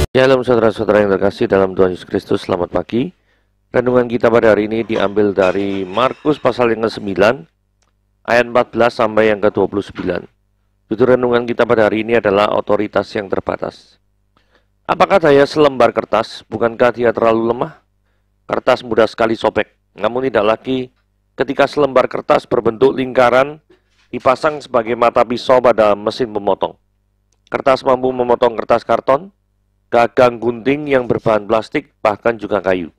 Shalom saudara-saudara yang terkasih dalam Tuhan Yesus Kristus, selamat pagi. Renungan kita pada hari ini diambil dari Markus pasal yang ke-9, ayat 14 sampai yang ke-29. Judul renungan kita pada hari ini adalah otoritas yang terbatas. Apakah daya selembar kertas? Bukankah dia terlalu lemah? Kertas mudah sekali sobek, namun tidak lagi ketika selembar kertas berbentuk lingkaran dipasang sebagai mata pisau pada mesin pemotong. Kertas mampu memotong kertas karton, gagang gunting yang berbahan plastik, bahkan juga kayu.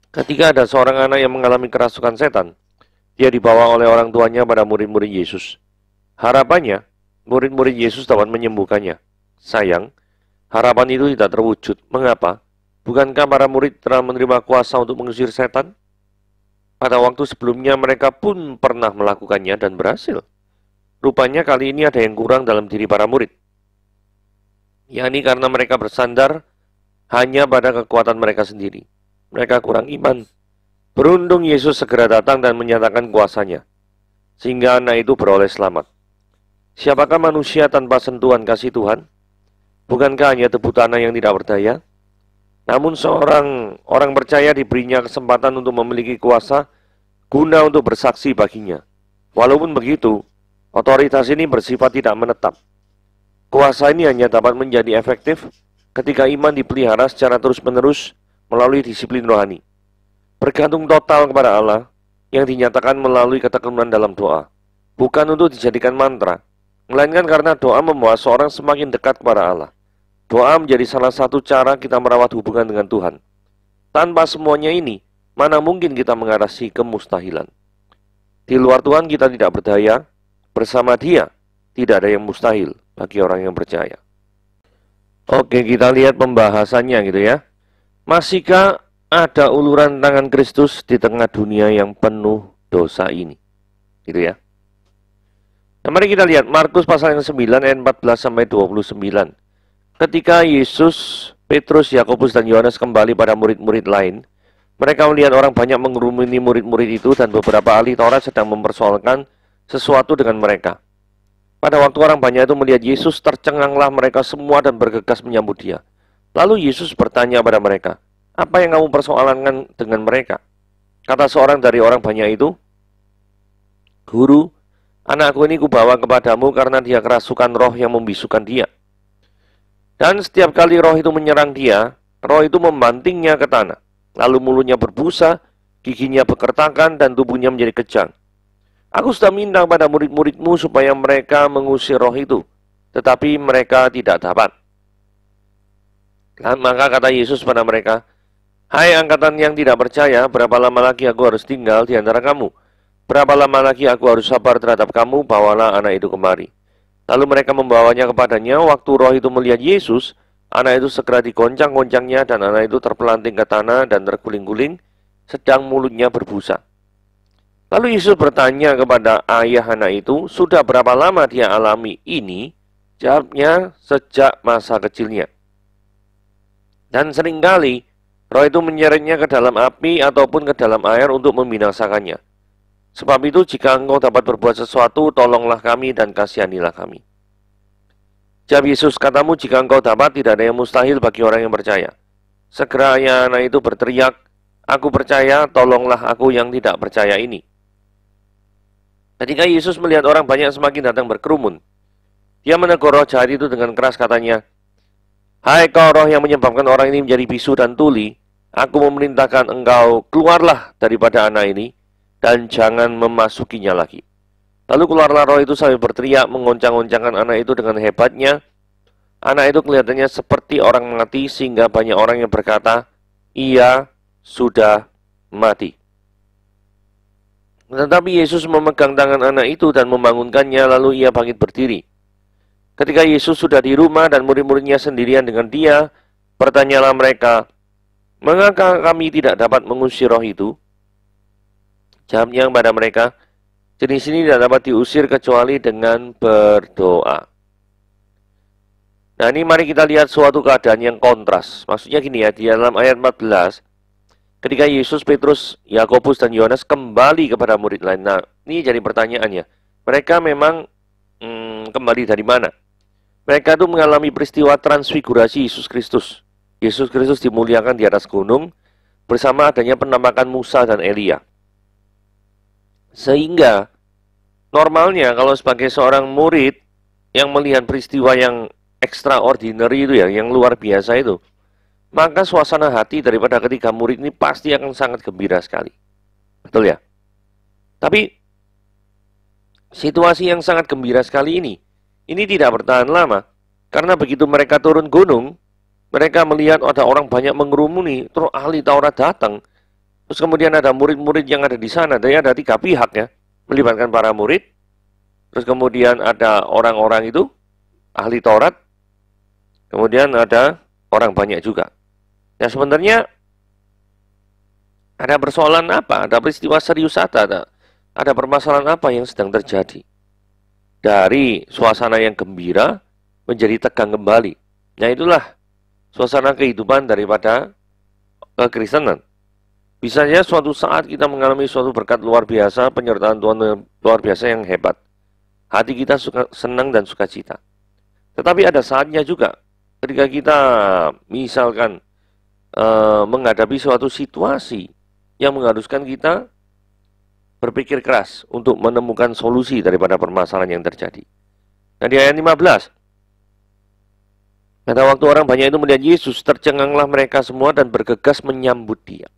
Ketika ada seorang anak yang mengalami kerasukan setan, dia dibawa oleh orang tuanya pada murid-murid Yesus. Harapannya, murid-murid Yesus dapat menyembuhkannya. Sayang, harapan itu tidak terwujud. Mengapa? Bukankah para murid telah menerima kuasa untuk mengusir setan? Pada waktu sebelumnya mereka pun pernah melakukannya dan berhasil. Rupanya kali ini ada yang kurang dalam diri para murid, yakni karena mereka bersandar hanya pada kekuatan mereka sendiri. Mereka kurang iman. Beruntung Yesus segera datang dan menyatakan kuasanya, sehingga anak itu beroleh selamat. Siapakah manusia tanpa sentuhan kasih Tuhan? Bukankah hanya debu tanah yang tidak berdaya? Namun seorang orang percaya diberinya kesempatan untuk memiliki kuasa guna untuk bersaksi baginya. Walaupun begitu, otoritas ini bersifat tidak menetap. Kuasa ini hanya dapat menjadi efektif ketika iman dipelihara secara terus-menerus melalui disiplin rohani. Bergantung total kepada Allah yang dinyatakan melalui ketekunan dalam doa. Bukan untuk dijadikan mantra, melainkan karena doa membawa seorang semakin dekat kepada Allah. Doa menjadi salah satu cara kita merawat hubungan dengan Tuhan. Tanpa semuanya ini, mana mungkin kita mengatasi kemustahilan. Di luar Tuhan kita tidak berdaya, bersama Dia tidak ada yang mustahil bagi orang yang percaya. Oke, kita lihat pembahasannya gitu ya. Masihkah ada uluran tangan Kristus di tengah dunia yang penuh dosa ini? Gitu ya. Nah, mari kita lihat Markus pasal yang 9 ayat 14 sampai 29. Ketika Yesus, Petrus, Yakobus dan Yohanes kembali pada murid-murid lain, mereka melihat orang banyak mengerumuni murid-murid itu dan beberapa ahli Taurat sedang mempersoalkan sesuatu dengan mereka. Pada waktu orang banyak itu melihat Yesus, tercenganglah mereka semua dan bergegas menyambut Dia. Lalu Yesus bertanya pada mereka, "Apa yang kamu persoalkan dengan mereka?" Kata seorang dari orang banyak itu, "Guru, anakku ini kubawa kepadamu karena dia kerasukan roh yang membisukan dia. Dan setiap kali roh itu menyerang dia, roh itu membantingnya ke tanah. Lalu mulutnya berbusa, giginya berkertakan, dan tubuhnya menjadi kejang. Aku sudah minta pada murid-muridmu supaya mereka mengusir roh itu, tetapi mereka tidak dapat." Maka kata Yesus pada mereka, "Hai angkatan yang tidak percaya, berapa lama lagi aku harus tinggal di antara kamu? Berapa lama lagi aku harus sabar terhadap kamu? Bawalah anak itu kemari." Lalu mereka membawanya kepadanya. Waktu roh itu melihat Yesus, anak itu segera digoncang-goncangnya, dan anak itu terpelanting ke tanah dan terguling-guling, sedang mulutnya berbusa. Lalu Yesus bertanya kepada ayah anak itu, "Sudah berapa lama dia alami ini?" Jawabnya, "Sejak masa kecilnya. Dan seringkali roh itu menyeretnya ke dalam api ataupun ke dalam air untuk membinasakannya. Sebab itu jika engkau dapat berbuat sesuatu, tolonglah kami dan kasihanilah kami." Jawab Yesus, "Katamu jika engkau dapat, tidak ada yang mustahil bagi orang yang percaya." Segera ayah anak itu berteriak, "Aku percaya, tolonglah aku yang tidak percaya ini." Ketika Yesus melihat orang banyak semakin datang berkerumun, Dia menegur roh jahat itu dengan keras, katanya, "Hai kau roh yang menyebabkan orang ini menjadi bisu dan tuli, aku memerintahkan engkau keluarlah daripada anak ini, dan jangan memasukinya lagi." Lalu keluarlah roh itu sambil berteriak, mengoncang-oncangkan anak itu dengan hebatnya. Anak itu kelihatannya seperti orang mati, sehingga banyak orang yang berkata, "Ia sudah mati." Tetapi Yesus memegang tangan anak itu dan membangunkannya, lalu ia bangkit berdiri. Ketika Yesus sudah di rumah dan murid-muridnya sendirian dengan Dia, bertanyalah mereka, "Mengapa kami tidak dapat mengusir roh itu?" Jawabnya kepada mereka, "Jenis ini tidak dapat diusir kecuali dengan berdoa." Nah, ini mari kita lihat suatu keadaan yang kontras. Maksudnya gini ya, di dalam ayat 14, ketika Yesus, Petrus, Yakobus, dan Yohanes kembali kepada murid lain. Nah, ini jadi pertanyaannya. Mereka memang kembali dari mana? Mereka itu mengalami peristiwa transfigurasi Yesus Kristus. Yesus Kristus dimuliakan di atas gunung bersama adanya penampakan Musa dan Elia. Sehingga normalnya kalau sebagai seorang murid yang melihat peristiwa yang extraordinary itu ya, yang luar biasa itu, maka suasana hati daripada ketiga murid ini pasti akan sangat gembira sekali. Betul ya? Tapi situasi yang sangat gembira sekali ini tidak bertahan lama. Karena begitu mereka turun gunung, mereka melihat ada orang banyak mengerumuni, terus ahli Taurat datang. Terus kemudian ada murid-murid yang ada di sana, dan ada 3 pihak ya, melibatkan para murid. Terus kemudian ada orang-orang itu, ahli Taurat. Kemudian ada orang banyak juga. Nah sebenarnya ada persoalan apa? Ada peristiwa serius ada permasalahan apa yang sedang terjadi? Dari suasana yang gembira menjadi tegang kembali. Nah itulah suasana kehidupan daripada kekristenan. Bisa saja suatu saat kita mengalami suatu berkat luar biasa, penyertaan Tuhan luar biasa yang hebat. Hati kita senang dan sukacita. Tetapi ada saatnya juga ketika kita misalkan menghadapi suatu situasi yang mengharuskan kita berpikir keras untuk menemukan solusi daripada permasalahan yang terjadi. Nah di ayat 15, pada waktu orang banyak itu melihat Yesus, tercenganglah mereka semua dan bergegas menyambut dia.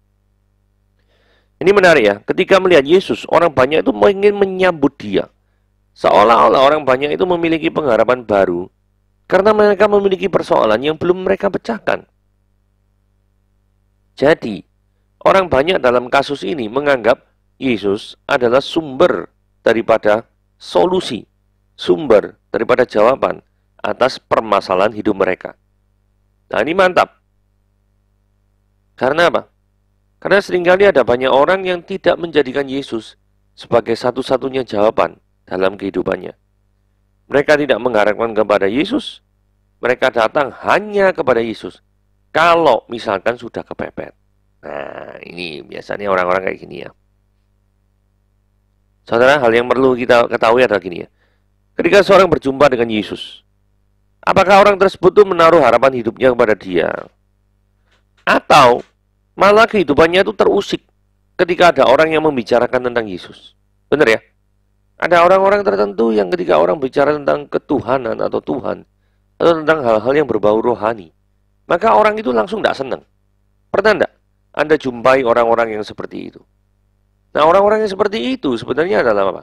Ini menarik ya, ketika melihat Yesus, orang banyak itu ingin menyambut dia. Seolah-olah orang banyak itu memiliki pengharapan baru, karena mereka memiliki persoalan yang belum mereka pecahkan. Jadi, orang banyak dalam kasus ini menganggap Yesus adalah sumber daripada solusi, sumber daripada jawaban atas permasalahan hidup mereka. Nah ini mantap. Karena apa? Karena seringkali ada banyak orang yang tidak menjadikan Yesus sebagai satu-satunya jawaban dalam kehidupannya. Mereka tidak mengharapkan kepada Yesus. Mereka datang hanya kepada Yesus kalau misalkan sudah kepepet. Nah ini biasanya orang-orang kayak gini ya. Saudara, hal yang perlu kita ketahui adalah gini ya. Ketika seorang berjumpa dengan Yesus, apakah orang tersebut itu menaruh harapan hidupnya kepada dia? Atau malah kehidupannya itu terusik ketika ada orang yang membicarakan tentang Yesus? Benar ya? Ada orang-orang tertentu yang ketika orang bicara tentang ketuhanan atau Tuhan, atau tentang hal-hal yang berbau rohani, maka orang itu langsung tidak senang. Pernah tidak Anda jumpai orang-orang yang seperti itu? Nah, orang-orang yang seperti itu sebenarnya adalah apa?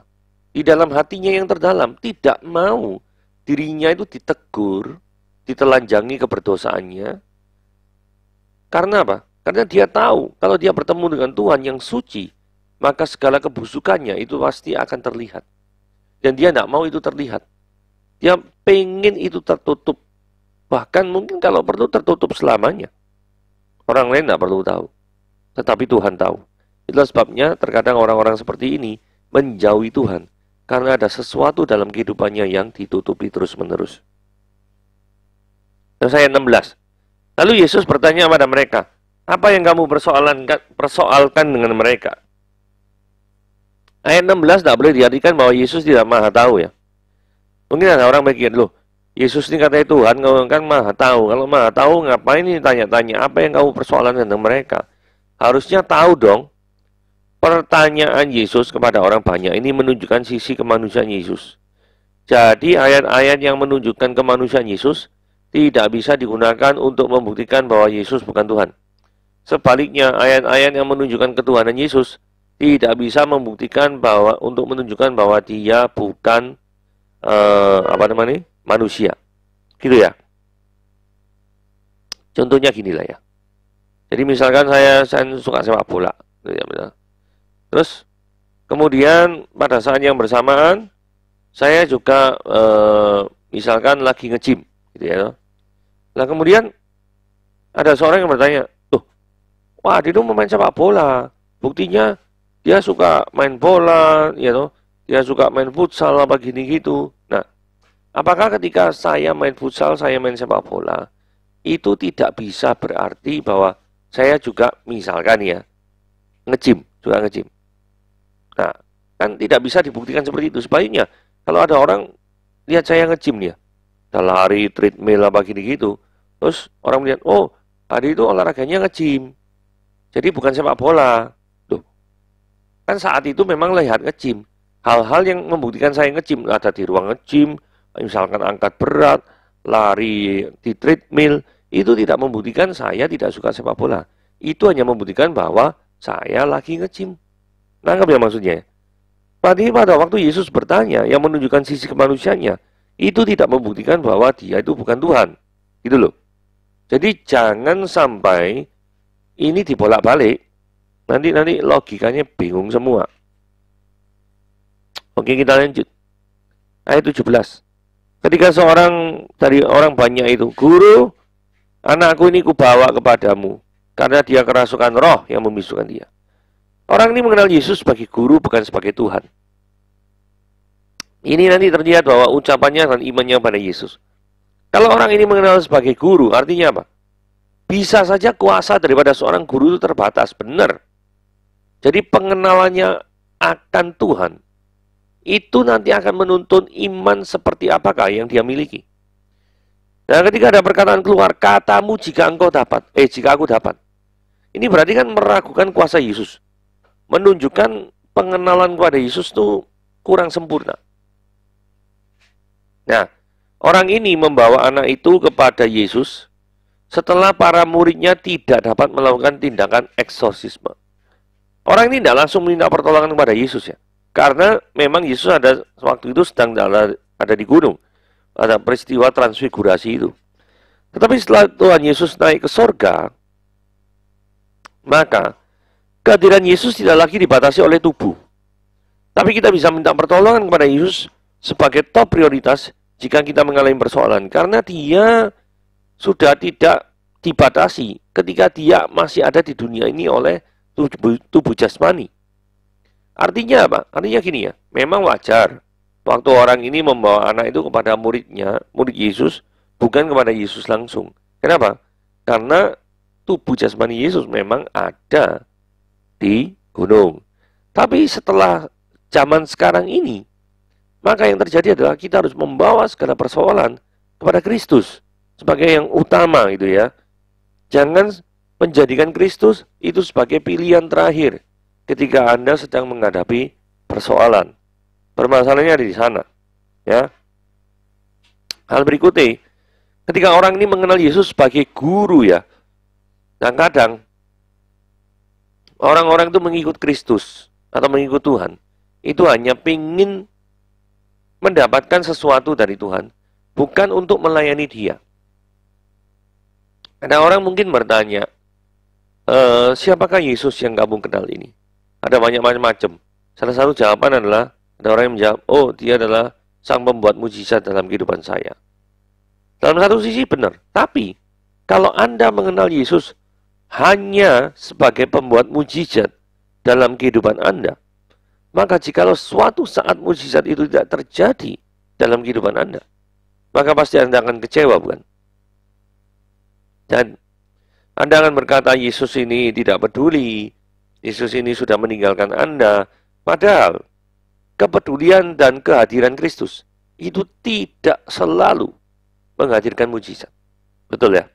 Di dalam hatinya yang terdalam tidak mau dirinya itu ditegur, ditelanjangi keberdosaannya. Karena apa? Karena dia tahu kalau dia bertemu dengan Tuhan yang suci, maka segala kebusukannya itu pasti akan terlihat. Dan dia tidak mau itu terlihat. Dia pengen itu tertutup. Bahkan mungkin kalau perlu tertutup selamanya. Orang lain tidak perlu tahu. Tetapi Tuhan tahu. Itulah sebabnya terkadang orang-orang seperti ini menjauhi Tuhan. Karena ada sesuatu dalam kehidupannya yang ditutupi terus-menerus. Ayat 16. Lalu Yesus bertanya kepada mereka, apa yang kamu persoalkan dengan mereka? Ayat 16 tidak boleh diartikan bahwa Yesus tidak maha tahu ya. Mungkin ada orang mikir, loh, Yesus ini katanya Tuhan, kan maha tahu. Kalau maha tahu, ngapain ini tanya-tanya? Apa yang kamu persoalkan dengan mereka? Harusnya tahu dong. Pertanyaan Yesus kepada orang banyak ini menunjukkan sisi kemanusiaan Yesus. Jadi ayat-ayat yang menunjukkan kemanusiaan Yesus tidak bisa digunakan untuk membuktikan bahwa Yesus bukan Tuhan. Sebaliknya, ayat-ayat yang menunjukkan ketuhanan Yesus tidak bisa membuktikan bahwa untuk menunjukkan bahwa dia bukan manusia. Gitu ya. Contohnya ginilah ya. Jadi misalkan saya suka sepak bola, gitu ya. Terus kemudian pada saat yang bersamaan saya juga misalkan lagi nge-gym, gitu ya. Nah kemudian ada seorang yang bertanya, tuh, wah dia main sepak bola, buktinya dia suka main bola, ya toh, dia suka main futsal apa gini gitu. Nah, apakah ketika saya main futsal, saya main sepak bola, itu tidak bisa berarti bahwa saya juga misalkan ya nge-gym, juga nge-gym. Nah, kan tidak bisa dibuktikan seperti itu. Sebaliknya, kalau ada orang lihat saya nge-gym ya, lari, treadmill, apa gitu. Terus orang melihat, oh, Adi itu olahraganya nge-gym. Jadi bukan sepak bola. Loh, kan saat itu memang lihat nge-gym. Hal-hal yang membuktikan saya nge-gym, ada di ruang nge-gym, misalkan angkat berat, lari di treadmill, itu tidak membuktikan saya tidak suka sepak bola. Itu hanya membuktikan bahwa saya lagi nge-gym. Nangkap ya maksudnya? Berarti pada waktu Yesus bertanya yang menunjukkan sisi kemanusiaannya, itu tidak membuktikan bahwa dia itu bukan Tuhan. Gitu loh. Jadi jangan sampai ini dibolak-balik. Nanti logikanya bingung semua. Oke, kita lanjut. Ayat 17. Ketika seorang dari orang banyak itu, "Guru, anakku ini kubawa kepadamu, karena dia kerasukan roh yang membisukan dia." Orang ini mengenal Yesus sebagai guru, bukan sebagai Tuhan. Ini nanti terlihat bahwa ucapannya dan imannya pada Yesus. Kalau orang ini mengenal sebagai guru, artinya apa? Bisa saja kuasa daripada seorang guru itu terbatas, benar. Jadi pengenalannya akan Tuhan, itu nanti akan menuntun iman seperti apakah yang dia miliki. Nah, ketika ada perkataan keluar, katamu jika engkau dapat, jika aku dapat. Ini berarti kan meragukan kuasa Yesus. Menunjukkan pengenalan kepada Yesus itu kurang sempurna. Nah, orang ini membawa anak itu kepada Yesus setelah para muridnya tidak dapat melakukan tindakan eksorsisme. Orang ini tidak langsung minta pertolongan kepada Yesus ya. Karena memang Yesus ada waktu itu sedang ada di gunung. Ada peristiwa transfigurasi itu. Tetapi setelah Tuhan Yesus naik ke sorga, maka kehadiran Yesus tidak lagi dibatasi oleh tubuh. Tapi kita bisa minta pertolongan kepada Yesus sebagai top prioritas jika kita mengalami persoalan. Karena dia sudah tidak dibatasi ketika dia masih ada di dunia ini oleh tubuh jasmani. Artinya apa? Artinya gini ya, memang wajar waktu orang ini membawa anak itu kepada muridnya, murid Yesus, bukan kepada Yesus langsung. Kenapa? Karena tubuh jasmani Yesus memang ada di gunung. Tapi setelah zaman sekarang ini, maka yang terjadi adalah kita harus membawa segala persoalan kepada Kristus sebagai yang utama gitu ya. Jangan menjadikan Kristus itu sebagai pilihan terakhir ketika Anda sedang menghadapi persoalan. Permasalahannya ada di sana, ya. Hal berikutnya, ketika orang ini mengenal Yesus sebagai guru ya, dan kadang orang-orang itu mengikut Kristus atau mengikut Tuhan, itu hanya ingin mendapatkan sesuatu dari Tuhan, bukan untuk melayani Dia. Ada orang mungkin bertanya, siapakah Yesus yang kamu kenal ini? Ada banyak macam-macam. Salah satu jawaban adalah, ada orang yang menjawab, oh dia adalah sang pembuat mujizat dalam kehidupan saya. Dalam satu sisi benar, tapi kalau Anda mengenal Yesus hanya sebagai pembuat mujizat dalam kehidupan Anda, maka jikalau suatu saat mujizat itu tidak terjadi dalam kehidupan Anda, maka pasti Anda akan kecewa, bukan? Dan Anda akan berkata, Yesus ini tidak peduli, Yesus ini sudah meninggalkan Anda. Padahal kepedulian dan kehadiran Kristus itu tidak selalu menghadirkan mujizat. Betul ya?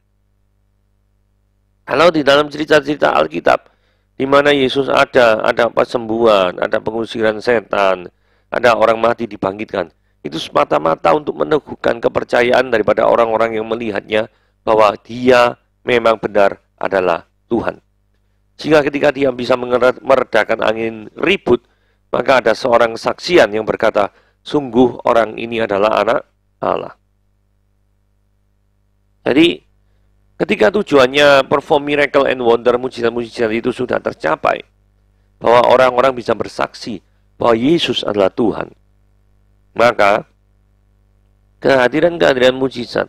Kalau di dalam cerita-cerita Alkitab, di mana Yesus ada pesembuhan, ada pengusiran setan, ada orang mati dibangkitkan, itu semata-mata untuk meneguhkan kepercayaan daripada orang-orang yang melihatnya bahwa dia memang benar adalah Tuhan. Sehingga ketika dia bisa meredakan angin ribut, maka ada seorang saksian yang berkata, sungguh orang ini adalah anak Allah. Jadi, ketika tujuannya perform miracle and wonder, mujizat-mujizat itu sudah tercapai, bahwa orang-orang bisa bersaksi bahwa Yesus adalah Tuhan, maka kehadiran-kehadiran mujizat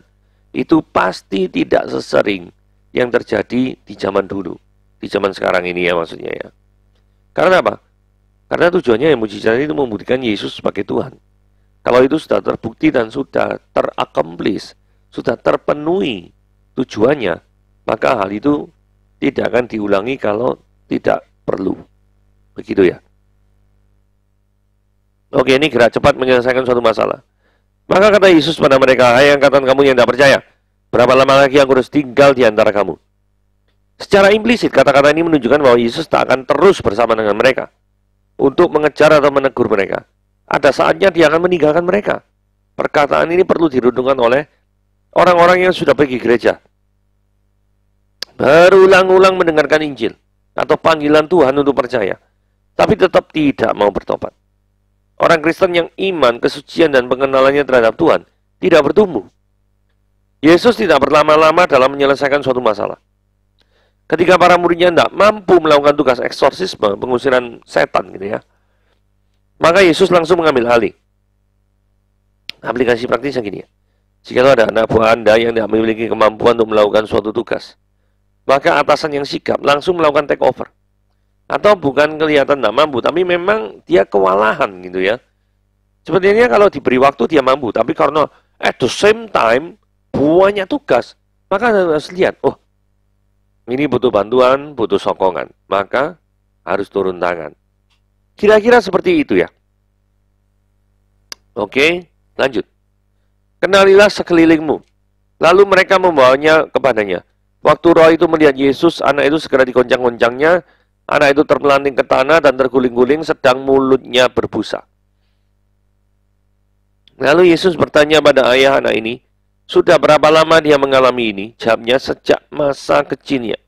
itu pasti tidak sesering yang terjadi di zaman dulu, di zaman sekarang ini ya maksudnya ya. Karena apa? Karena tujuannya yang mujizat itu membuktikan Yesus sebagai Tuhan. Kalau itu sudah terbukti dan sudah teraccomplish, sudah terpenuhi tujuannya, maka hal itu tidak akan diulangi kalau tidak perlu. Begitu ya. Oke, ini gerak cepat menyelesaikan suatu masalah. Maka kata Yesus pada mereka, "Hai angkatan kamu yang tidak percaya, berapa lama lagi aku harus tinggal di antara kamu?" Secara implisit, kata-kata ini menunjukkan bahwa Yesus tak akan terus bersama dengan mereka untuk mengejar atau menegur mereka. Ada saatnya dia akan meninggalkan mereka. Perkataan ini perlu dirundungkan oleh orang-orang yang sudah pergi gereja, berulang-ulang mendengarkan Injil atau panggilan Tuhan untuk percaya, tapi tetap tidak mau bertobat. Orang Kristen yang iman, kesucian, dan pengenalannya terhadap Tuhan tidak bertumbuh. Yesus tidak berlama-lama dalam menyelesaikan suatu masalah. Ketika para muridnya tidak mampu melakukan tugas eksorsisme, pengusiran setan gitu ya, maka Yesus langsung mengambil alih. Aplikasi praktisnya gini ya. Jika ada anak buah Anda yang tidak memiliki kemampuan untuk melakukan suatu tugas, maka atasan yang sigap langsung melakukan take over. Atau bukan kelihatan tidak mampu, tapi memang dia kewalahan gitu ya. Sebenarnya kalau diberi waktu dia mampu, tapi karena at the same time banyak tugas, maka Anda harus lihat, oh ini butuh bantuan, butuh sokongan, maka harus turun tangan. Kira-kira seperti itu ya. Oke, lanjut. Kenalilah sekelilingmu. Lalu mereka membawanya kepadanya. Waktu roh itu melihat Yesus, anak itu segera digoncang-goncangnya. Anak itu terpelanting ke tanah dan terguling-guling, sedang mulutnya berbusa. Lalu Yesus bertanya pada ayah anak ini, sudah berapa lama dia mengalami ini? Jawabnya, sejak masa kecilnya.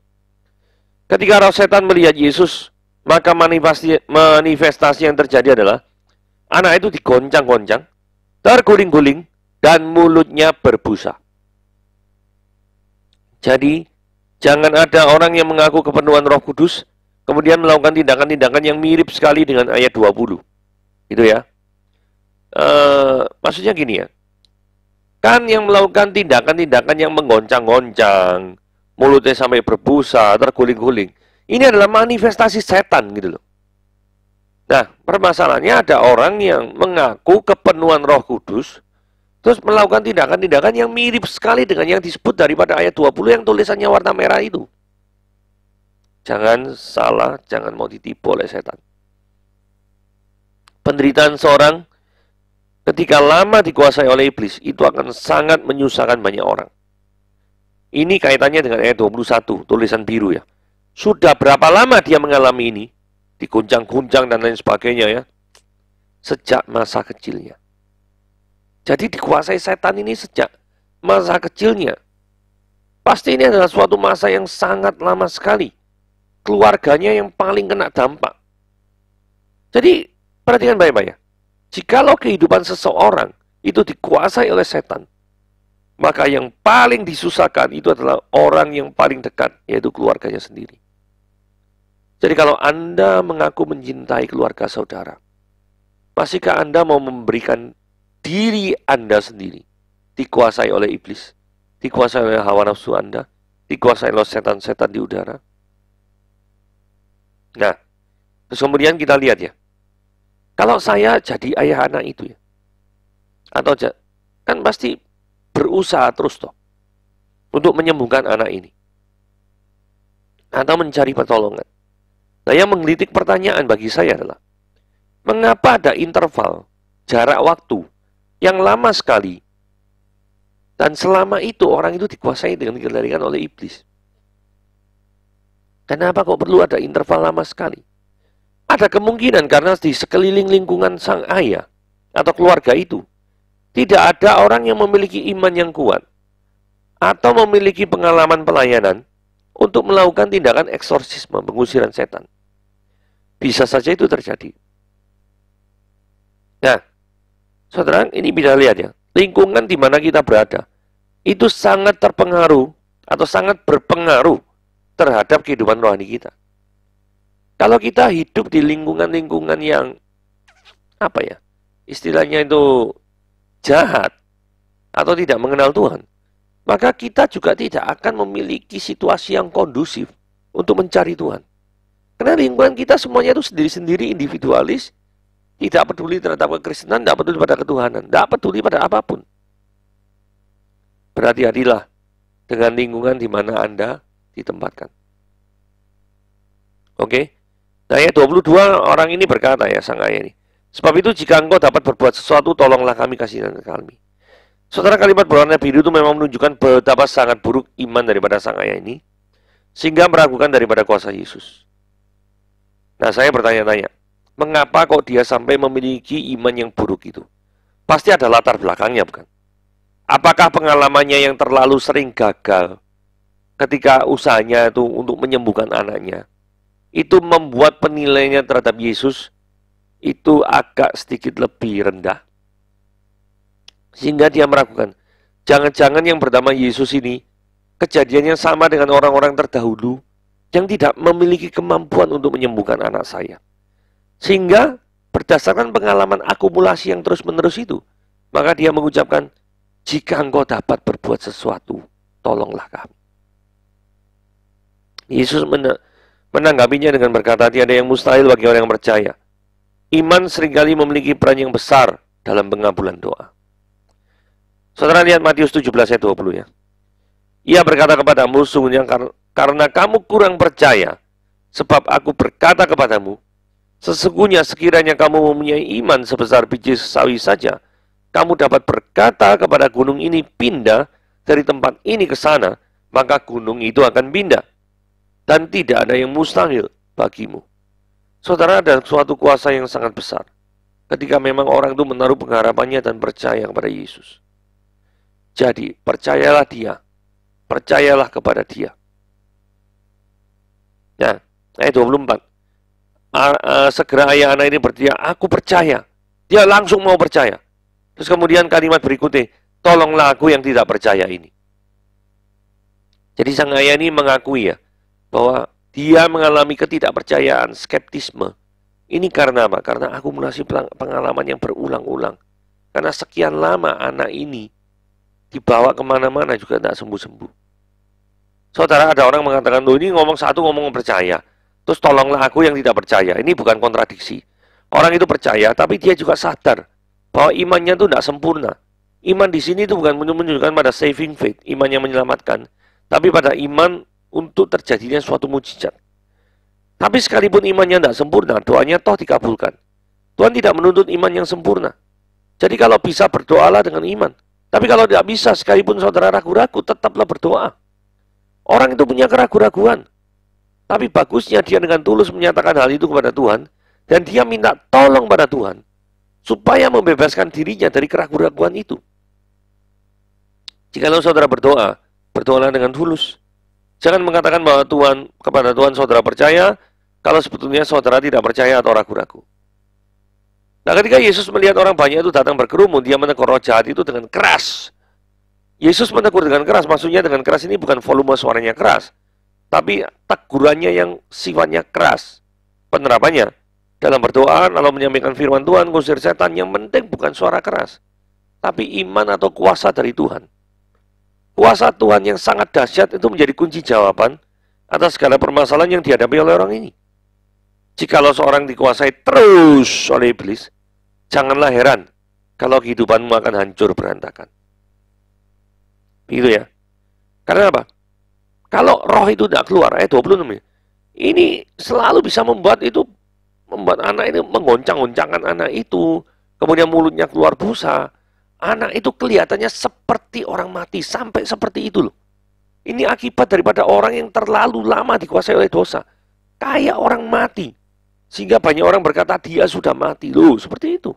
Ketika roh setan melihat Yesus, maka manifestasi yang terjadi adalah anak itu digoncang-goncang, terguling-guling, dan mulutnya berbusa. Jadi, jangan ada orang yang mengaku kepenuhan Roh Kudus, kemudian melakukan tindakan-tindakan yang mirip sekali dengan ayat 20. Gitu ya. Maksudnya gini ya. Kan yang melakukan tindakan-tindakan yang menggoncang-goncang, mulutnya sampai berbusa, terguling-guling, ini adalah manifestasi setan gitu loh. Nah, permasalahannya ada orang yang mengaku kepenuhan Roh Kudus, terus melakukan tindakan-tindakan yang mirip sekali dengan yang disebut daripada ayat 20 yang tulisannya warna merah itu. Jangan salah, jangan mau ditipu oleh setan. Penderitaan seorang ketika lama dikuasai oleh iblis, itu akan sangat menyusahkan banyak orang. Ini kaitannya dengan ayat 21, tulisan biru ya. Sudah berapa lama dia mengalami ini? Diguncang-guncang dan lain sebagainya ya. Sejak masa kecilnya. Jadi dikuasai setan ini sejak masa kecilnya. Pasti ini adalah suatu masa yang sangat lama sekali. Keluarganya yang paling kena dampak. Jadi perhatikan baik-baik ya. Jikalau kehidupan seseorang itu dikuasai oleh setan, maka yang paling disusahkan itu adalah orang yang paling dekat, yaitu keluarganya sendiri. Jadi kalau Anda mengaku mencintai keluarga saudara, masihkah Anda mau memberikan diri Anda sendiri dikuasai oleh iblis, dikuasai oleh hawa nafsu Anda, dikuasai oleh setan-setan di udara? Nah, terus kemudian kita lihat ya, kalau saya jadi ayah anak itu ya, atau kan pasti berusaha terus toh untuk menyembuhkan anak ini, atau mencari pertolongan. Nah, yang menggelitik pertanyaan bagi saya adalah, mengapa ada interval jarak waktu yang lama sekali, dan selama itu orang itu dikuasai dengan dikendalikan oleh iblis? Kenapa kok perlu ada interval lama sekali? Ada kemungkinan karena di sekeliling lingkungan sang ayah atau keluarga itu tidak ada orang yang memiliki iman yang kuat atau memiliki pengalaman pelayanan untuk melakukan tindakan eksorsisme, pengusiran setan. Bisa saja itu terjadi. Nah, saudara, ini bisa lihat ya, lingkungan di mana kita berada itu sangat terpengaruh atau sangat berpengaruh terhadap kehidupan rohani kita. Kalau kita hidup di lingkungan-lingkungan yang apa ya, istilahnya itu jahat atau tidak mengenal Tuhan, maka kita juga tidak akan memiliki situasi yang kondusif untuk mencari Tuhan. Karena lingkungan kita semuanya itu sendiri-sendiri, individualis, tidak peduli terhadap kekristenan, tidak peduli pada ketuhanan, tidak peduli pada apapun. Berhati-hatilah dengan lingkungan di mana Anda ditempatkan. Oke. Nah, ayat 22 orang ini berkata ya, sang ayah ini, sebab itu jika engkau dapat berbuat sesuatu, tolonglah kami, kasihan kami. Saudara, kalimat berwarna biru itu memang menunjukkan betapa sangat buruk iman daripada sang ayah ini, sehingga meragukan daripada kuasa Yesus. Nah, saya bertanya-tanya, mengapa kok dia sampai memiliki iman yang buruk itu? Pasti ada latar belakangnya, bukan? Apakah pengalamannya yang terlalu sering gagal ketika usahanya itu untuk menyembuhkan anaknya, itu membuat penilaiannya terhadap Yesus itu agak sedikit lebih rendah? Sehingga dia meragukan, jangan-jangan yang bernama Yesus ini kejadiannya sama dengan orang-orang terdahulu yang tidak memiliki kemampuan untuk menyembuhkan anak saya. Sehingga berdasarkan pengalaman akumulasi yang terus-menerus itu, maka dia mengucapkan, jika engkau dapat berbuat sesuatu, tolonglah kami. Yesus menanggapinya dengan berkata, tiada yang mustahil bagi orang yang percaya. Iman seringkali memiliki peran yang besar dalam pengabulan doa. Saudara, lihat Matius 17 ayat 20 ya. Ia berkata kepadamu, sungguhnya karena kamu kurang percaya, sebab aku berkata kepadamu, sesungguhnya sekiranya kamu mempunyai iman sebesar biji sawi saja, kamu dapat berkata kepada gunung ini pindah dari tempat ini ke sana, maka gunung itu akan pindah. Dan tidak ada yang mustahil bagimu. Saudara, ada suatu kuasa yang sangat besar ketika memang orang itu menaruh pengharapannya dan percaya kepada Yesus. Jadi, percayalah dia. Percayalah kepada dia. Nah, ayat 24. Segera ayah anak ini berteriak, aku percaya. Dia langsung mau percaya. Terus kemudian kalimat berikutnya, tolonglah aku yang tidak percaya ini. Jadi sang ayah ini mengakui ya, bahwa dia mengalami ketidakpercayaan, skeptisme. Ini karena apa? Karena akumulasi pengalaman yang berulang-ulang. Karena sekian lama anak ini dibawa kemana-mana juga tidak sembuh-sembuh. Saudara, ada orang mengatakan, loh ini ngomong satu ngomong percaya. Terus tolonglah aku yang tidak percaya. Ini bukan kontradiksi. Orang itu percaya, tapi dia juga sadar bahwa imannya itu tidak sempurna. Iman di sini itu bukan menunjukkan pada saving faith, iman yang menyelamatkan, tapi pada iman untuk terjadinya suatu mujizat. Tapi sekalipun imannya tidak sempurna, doanya toh dikabulkan. Tuhan tidak menuntut iman yang sempurna. Jadi kalau bisa berdoalah dengan iman. Tapi kalau tidak bisa, sekalipun saudara ragu-ragu, tetaplah berdoa. Orang itu punya keraguan-raguan. Tapi bagusnya dia dengan tulus menyatakan hal itu kepada Tuhan. Dan dia minta tolong pada Tuhan. Supaya membebaskan dirinya dari keraguan-raguan itu. Jikalau saudara berdoa, berdoalah dengan tulus. Jangan mengatakan bahwa kepada Tuhan saudara percaya, kalau sebetulnya saudara tidak percaya atau ragu-ragu. Nah, ketika Yesus melihat orang banyak itu datang berkerumun, dia menegur roh jahat itu dengan keras. Yesus menegur dengan keras, maksudnya dengan keras ini bukan volume suaranya keras, tapi tegurannya yang sifatnya keras. Penerapannya, dalam berdoa, kalau menyampaikan firman Tuhan, ngusir setan, yang penting bukan suara keras, tapi iman atau kuasa dari Tuhan. Kuasa Tuhan yang sangat dahsyat itu menjadi kunci jawaban atas segala permasalahan yang dihadapi oleh orang ini. Jikalau seorang dikuasai terus oleh iblis, janganlah heran kalau kehidupanmu akan hancur berantakan. Begitu ya. Karena apa? Kalau roh itu tidak keluar, ayat 26, ini selalu bisa membuat anak ini menggoncang-goncangkan anak itu, kemudian mulutnya keluar busa. Anak itu kelihatannya seperti orang mati, sampai seperti itu loh. Ini akibat daripada orang yang terlalu lama dikuasai oleh dosa. Kayak orang mati. Sehingga banyak orang berkata dia sudah mati. Loh, seperti itu.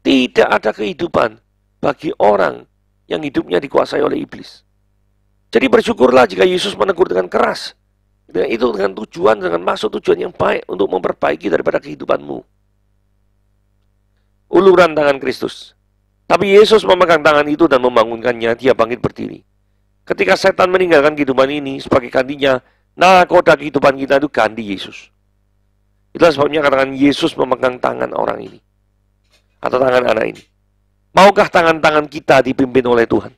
Tidak ada kehidupan bagi orang yang hidupnya dikuasai oleh iblis. Jadi bersyukurlah jika Yesus menegur dengan keras. Itu dengan tujuan, dengan maksud tujuan yang baik untuk memperbaiki daripada kehidupanmu. Uluran tangan Kristus. Tapi Yesus memegang tangan itu dan membangunkannya, dia bangkit berdiri. Ketika setan meninggalkan kehidupan ini, sebagai gantinya, nakoda kehidupan kita itu ganti Yesus. Itulah sebabnya katakan Yesus memegang tangan orang ini. Atau tangan anak ini. Maukah tangan-tangan kita dipimpin oleh Tuhan?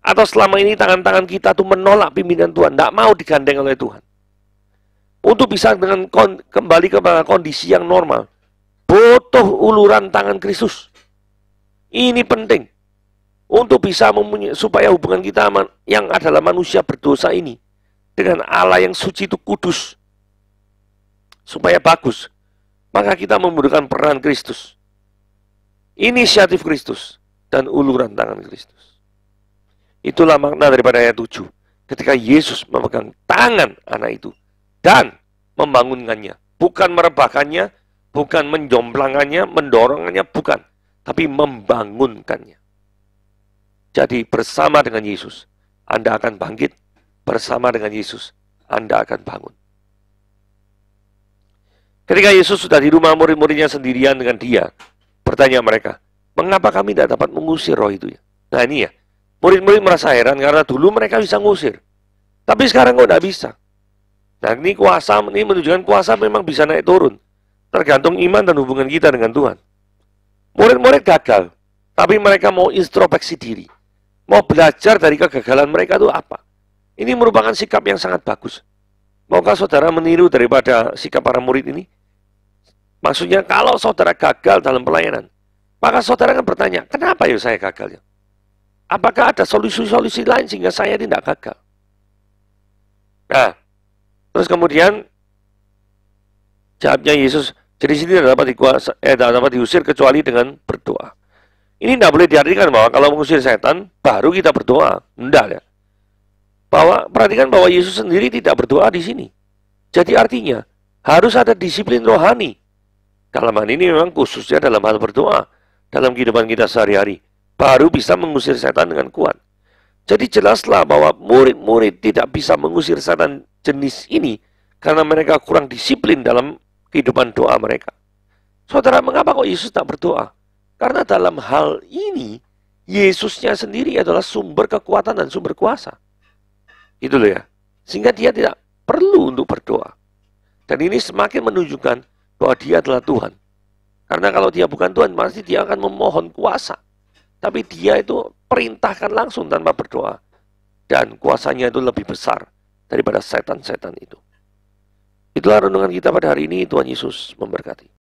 Atau selama ini tangan-tangan kita itu menolak pimpinan Tuhan, tidak mau digandeng oleh Tuhan? Untuk bisa kembali kepada kondisi yang normal, butuh uluran tangan Kristus. Ini penting untuk bisa supaya hubungan kita yang adalah manusia berdosa ini dengan Allah yang suci itu kudus, supaya bagus, maka kita membutuhkan peran Kristus, inisiatif Kristus. dan uluran tangan Kristus. Itulah makna daripada ayat 7. Ketika Yesus memegang tangan anak itu dan membangunkannya. Bukan merebahkannya, bukan menjomplangannya, mendorongnya, bukan. Tapi membangunkannya. Jadi bersama dengan Yesus, Anda akan bangkit. Bersama dengan Yesus, Anda akan bangun. Ketika Yesus sudah di rumah murid-muridnya sendirian dengan dia, bertanya mereka, mengapa kami tidak dapat mengusir roh itu ya? Nah ini ya, murid-murid merasa heran karena dulu mereka bisa ngusir. Tapi sekarang kok tidak bisa. Nah ini kuasa, ini menunjukkan kuasa memang bisa naik turun. Tergantung iman dan hubungan kita dengan Tuhan. Murid-murid gagal, tapi mereka mau introspeksi diri. Mau belajar dari kegagalan mereka itu apa? Ini merupakan sikap yang sangat bagus. Maukah saudara meniru daripada sikap para murid ini? Maksudnya kalau saudara gagal dalam pelayanan, maka saudara akan bertanya, kenapa ya saya gagal ya? Apakah ada solusi-solusi lain sehingga saya tidak gagal? Nah, terus kemudian jawabnya Yesus, jadi sini tidak dapat diusir kecuali dengan berdoa. Ini tidak boleh diartikan bahwa kalau mengusir setan, baru kita berdoa. Tidak ya. Perhatikan bahwa Yesus sendiri tidak berdoa di sini. Jadi artinya, harus ada disiplin rohani. Dalam hal ini memang khususnya dalam hal berdoa. Dalam kehidupan kita sehari-hari. Baru bisa mengusir setan dengan kuat. Jadi jelaslah bahwa murid-murid tidak bisa mengusir setan jenis ini. Karena mereka kurang disiplin dalam kehidupan doa mereka. Saudara, mengapa kok Yesus tak berdoa? Karena dalam hal ini, Yesusnya sendiri adalah sumber kekuatan dan sumber kuasa. Itu loh ya. Sehingga dia tidak perlu untuk berdoa. Dan ini semakin menunjukkan bahwa dia adalah Tuhan. Karena kalau dia bukan Tuhan, pasti dia akan memohon kuasa. Tapi dia itu perintahkan langsung tanpa berdoa. Dan kuasanya itu lebih besar daripada setan-setan itu. Itulah renungan kita pada hari ini. Tuhan Yesus memberkati.